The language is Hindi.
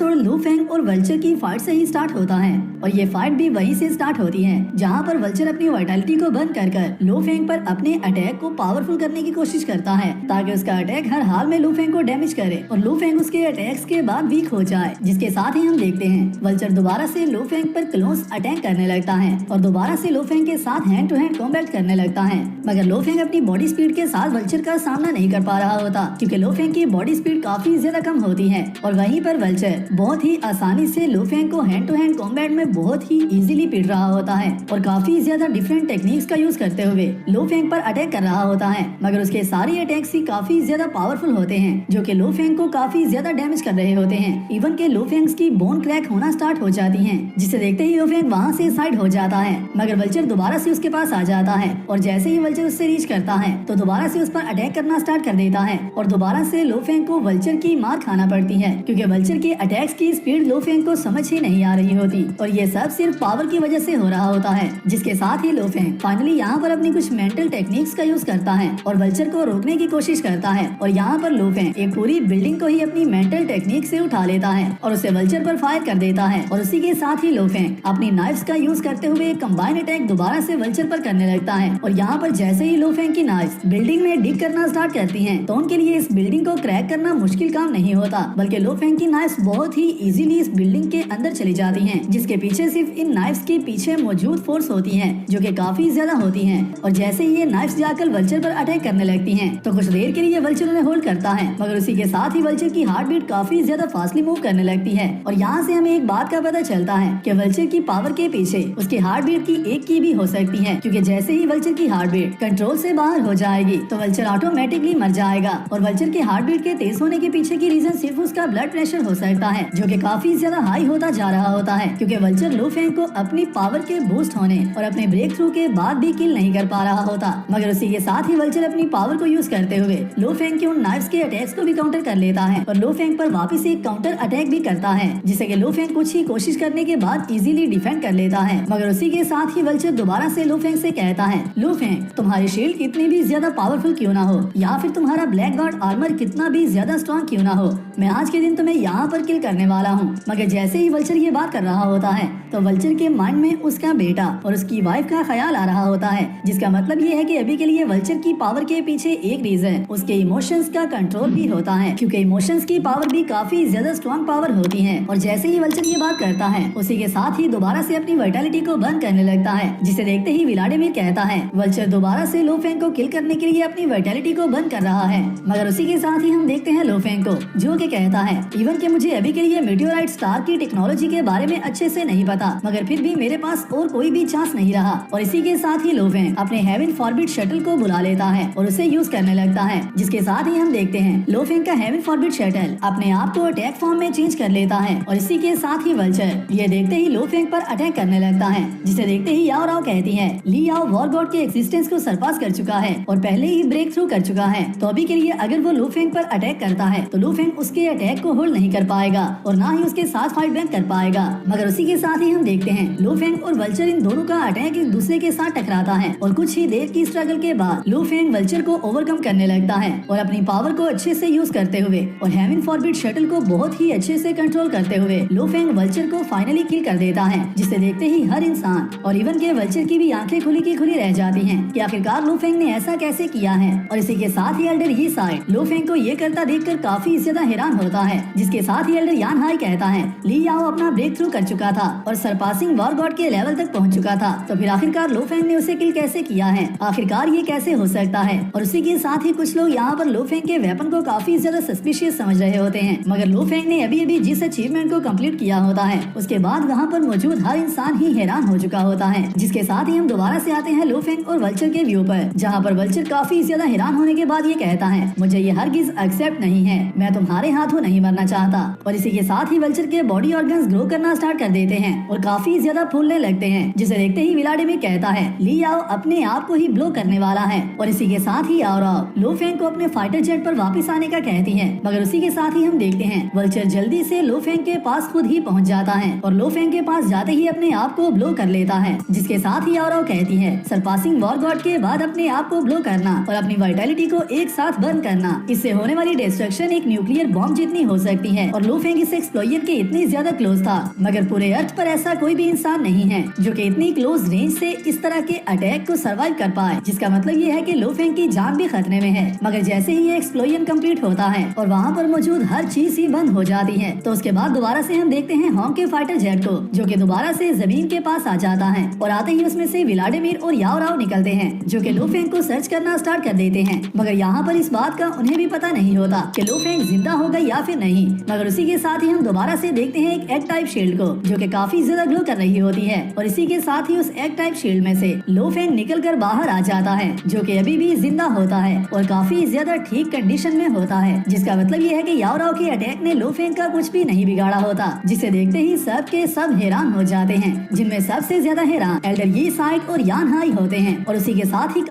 एपिसोड लू फेंग और वल्चर की फाइट से ही स्टार्ट होता है और ये फाइट भी वहीं से स्टार्ट होती है जहाँ पर वल्चर अपनी वाइटलिटी को बंद कर लू फेंग पर अपने अटैक को पावरफुल करने की कोशिश करता है ताकि उसका अटैक हर हाल में लू फेंग को डैमेज करे और लू फेंग उसके अटैक्स के बाद वीक हो जाए। जिसके साथ ही हम देखते हैं वल्चर दोबारा से लू फेंग पर क्लोज अटैक करने लगता है और दोबारा से लू फेंग के साथ हैंड टू हैंड कॉम्बैट करने लगता है, मगर लू फेंग अपनी बॉडी स्पीड के साथ वल्चर का सामना नहीं कर पा रहा होता क्योंकि लू फेंग की बॉडी स्पीड काफी ज्यादा कम होती है और वहीं पर वल्चर बहुत ही आसानी से लू फेंग को हैंड टू हैंड कॉम्बैट में बहुत ही इजीली पीट रहा होता है और काफी ज्यादा डिफरेंट टेक्निक्स का यूज करते हुए लू फेंग पर अटैक कर रहा होता है, मगर उसके सारे अटैक्स ही काफी ज्यादा पावरफुल होते हैं जो कि लू फेंग को काफी ज्यादा डैमेज कर रहे होते हैं। इवन के लू फेंग की बोन क्रैक होना स्टार्ट हो जाती है जिसे देखते ही लू फेंग वहाँ से साइड हो जाता है, मगर वल्चर दोबारा से उसके पास आ जाता है और जैसे ही वल्चर उससे रीच करता है तो दोबारा से उस पर अटैक करना स्टार्ट कर देता है और दोबारा से लू फेंग को वल्चर की मार खाना पड़ती है क्योंकि वल्चर के अटैक्स की स्पीड लू फेंग को समझ ही नहीं आ रही होती और ये सब सिर्फ पावर की वजह से हो रहा होता है। जिसके साथ ही लू फेंग फाइनली यहाँ पर अपनी कुछ मेंटल टेक्निक्स का यूज करता है और वल्चर को रोकने की कोशिश करता है और यहाँ पर लू फेंग एक पूरी बिल्डिंग को ही अपनी मेंटल टेक्निक से उठा लेता है और उसे वल्चर पर फायर कर देता है और उसी के साथ ही लू फेंग अपनी नाइफ्स का यूज करते हुए कंबाइन अटैक दोबारा से वल्चर पर करने लगता है और यहाँ पर जैसे ही लू फेंग की नाइफ्स बिल्डिंग में डिग करना स्टार्ट करती हैं तो उनके लिए इस बिल्डिंग को क्रैक करना मुश्किल काम नहीं होता बल्कि लू फेंग की नाइफ्स बहुत ही इजीली इस बिल्डिंग के अंदर चली जाती हैं, जिसके पीछे सिर्फ इन नाइफ्स के पीछे मौजूद फोर्स होती है जो कि काफी ज्यादा होती है और जैसे ही ये नाइफ्स जाकर वल्चर पर अटैक करने लगती हैं तो कुछ देर के लिए वल्चर उन्हें होल्ड करता है, मगर उसी के साथ ही वल्चर की हार्ट बीट काफी ज्यादा फास्टली मूव करने लगती है और यहाँ से हमें एक बात का पता चलता है कि वल्चर की पावर के पीछे उसकी हार्ट बीट की एक की भी हो सकती है क्योंकि जैसे ही वल्चर की हार्ट बीट कंट्रोल से बाहर हो जाएगी तो वल्चर ऑटोमेटिकली मर जाएगा और वल्चर के हार्ट बीट के तेज होने के पीछे की रीजन सिर्फ उसका ब्लड प्रेशर हो सकता है जो कि काफी ज्यादा हाई होता जा रहा होता है क्योंकि वल्चर लू फेंग को अपनी पावर के बूस्ट होने और अपने ब्रेक थ्रू के बाद भी किल नहीं कर पा रहा होता, मगर उसी के साथ ही वल्चर अपनी पावर को यूज करते हुए लू फेंग के उन नाइफ्स के अटैक्स को भी काउंटर कर लेता है और लू फेंग पर वापस एक काउंटर अटैक भी करता है जिसे कि लू फेंग कुछ ही कोशिश करने के बाद इजीली डिफेंड कर लेता है, मगर उसी के साथ ही वल्चर दोबारा से लू फेंग से कहता है लू फेंग तुम्हारी शील्ड कितनी भी ज्यादा पावरफुल क्यों ना हो या फिर तुम्हारा ब्लैक गार्ड आर्मर कितना भी ज्यादा स्ट्रॉन्ग क्यों ना हो, मैं आज के दिन तुम्हें यहाँ पर किल करने वाला हूँ। मगर जैसे ही वल्चर ये बात कर रहा होता है तो वल्चर के माइंड में उसका बेटा और उसकी वाइफ का ख्याल आ रहा होता है, जिसका मतलब ये है कि अभी के लिए वल्चर की पावर के पीछे एक रीजन उसके इमोशंस का कंट्रोल भी होता है क्योंकि इमोशंस की पावर भी काफी ज्यादा स्ट्रॉन्ग पावर होती है और जैसे ही वल्चर ये बात करता है उसी के साथ ही दोबारा से अपनी वाइटलिटी को बंद करने लगता है, जिसे देखते ही व्लादिमीर कहता है वल्चर दोबारा से लू फेंग को किल करने के लिए अपनी वाइटलिटी को बंद कर रहा है, मगर उसी के साथ ही हम देखते हैं लू फेंग को जो कि कहता है इवन के मुझे अभी के लिए मेटेओराइट स्टार की टेक्नोलॉजी के बारे में अच्छे से नहीं पता, मगर फिर भी मेरे पास और कोई भी चांस नहीं रहा और इसी के साथ ही लू फेंग अपने हेवन फॉरबिड शटल को बुला लेता है और उसे यूज करने लगता है, जिसके साथ ही हम देखते हैं लू फेंग का हेवन फॉरबिड शटल अपने आप को अटैक फॉर्म में चेंज कर लेता है और इसी के साथ ही वल्चर ये देखते ही लू फेंग पर अटैक करने लगता है, जिसे देखते ही याओ राव कहती है ली याओ वॉर गॉड के एक्सिस्टेंस को सरपास कर चुका है और पहले ही ब्रेक थ्रू कर चुका है, तो अभी के लिए अगर वो लू फेंग पर अटैक करता है तो लू फेंग उसके अटैक को होल्ड नहीं कर पाएगा और ना ही उसके साथ फाइट बैक कर पाएगा, मगर उसी के साथ ही हम देखते हैं लू फेंग और वल्चर इन दोनों का अटैक एक दूसरे के साथ टकराता है और कुछ ही देर की स्ट्रगल के बाद लू फेंग वल्चर को ओवरकम करने लगता है और अपनी पावर को अच्छे से यूज करते हुए और हेवन फॉरबिड शटल को बहुत ही अच्छे से कंट्रोल करते हुए लू फेंग वल्चर को फाइनली किल कर देता है, जिसे देखते ही हर इंसान और इवन के वल्चर की भी आंखें खुली की खुली रह जाती हैं कि आखिरकार लू फेंग ने ऐसा कैसे किया है। और इसी के साथ ही एल्डर ही साइड लू फेंग को ये करता देखकर काफी ज्यादा हैरान होता है, जिसके साथ ही एल्डर यान हाई कहता है ली याओ अपना ब्रेक थ्रू कर चुका था और सरपासिंग वॉर गॉड के लेवल तक पहुंच चुका था, तो फिर आखिरकार लू फेंग ने उसे किल कैसे किया है, आखिरकार ये कैसे हो सकता है। और उसी के साथ ही कुछ लोग यहाँ पर लू फेंग के वेपन को काफी ज्यादा सस्पिशियस समझ रहे होते हैं, मगर लू फेंग ने अभी अभी जिस अचीवमेंट को कंप्लीट किया होता है उसके बाद वहाँ पर मौजूद हर इंसान ही हैरान हो चुका होता है। जिसके साथ ही हम दोबारा से आते हैं लू फेंग और वल्चर के व्यू पर, जहाँ पर वल्चर काफी ज्यादा हैरान होने के बाद ये कहता है मुझे ये हरगिज एक्सेप्ट नहीं है, मैं तुम्हारे हाथों नहीं मरना चाहता। और इसी के साथ ही वल्चर के बॉडी ऑर्गन्स ग्रो करना स्टार्ट कर देते हैं और काफी ज्यादा फूलने लगते हैं, जिसे देखते ही व्लादिमीर कहता है ली याओ अपने आप को ही ब्लो करने वाला है। और इसी के साथ ही याओ राव लू फेंग को अपने फाइटर जेट पर वापस आने का कहती है, मगर उसी के साथ ही हम देखते हैं वल्चर जल्दी से लू फेंग के पास खुद ही पहुंच जाता है और लू फेंग के पास जाते ही अपने आप को ब्लो कर लेता है, जिसके साथ ही याओ राव कहती है सरपासिंग वॉर गॉड के बाद अपने आप को ब्लो करना और अपनी वाइटलिटी को एक साथ बर्न करना, इससे होने वाली डिस्ट्रक्शन एक न्यूक्लियर बॉम्ब जितनी हो सकती है और लू फेंग फेंग इस एक्सप्लोजन के इतनी ज्यादा क्लोज था, मगर पूरे अर्थ पर ऐसा कोई भी इंसान नहीं है जो कि इतनी क्लोज रेंज से इस तरह के अटैक को सर्वाइव कर पाए, जिसका मतलब ये है कि लो फेंग की जान भी खतरे में है। मगर जैसे ही ये एक्सप्लोजन कंप्लीट होता है और वहाँ पर मौजूद हर चीज ही बंद हो जाती है, तो उसके बाद दोबारा से हम देखते हैं होंग के फाइटर जेट को, जो कि दोबारा से जमीन के पास आ जाता है और आते ही उसमें से व्लादिमीर और याओ राव निकलते हैं, जो कि लो फेंग को सर्च करना स्टार्ट कर देते हैं। मगर यहाँ पर इस बात का उन्हें भी पता नहीं होता कि लो फेंग जिंदा होगा या फिर नहीं। मगर उसी के साथ ही हम दोबारा से देखते हैं एक एग टाइप शील्ड को, जो कि काफी ज्यादा ग्लो कर रही होती है, और इसी के साथ ही उस एग टाइप शील्ड में से लो फेंग निकल कर बाहर आ जाता है, जो कि अभी भी जिंदा होता है और काफी ज्यादा ठीक कंडीशन में होता है, जिसका मतलब ये है कि याओ राव के अटैक ने लो फेंग का कुछ भी नहीं बिगाड़ा होता, जिसे देखते ही सब के सब हैरान हो जाते हैं, जिनमें सबसे ज्यादा हैरान एल्डर यी साइड और यान हाई होते हैं। और उसी के साथ ही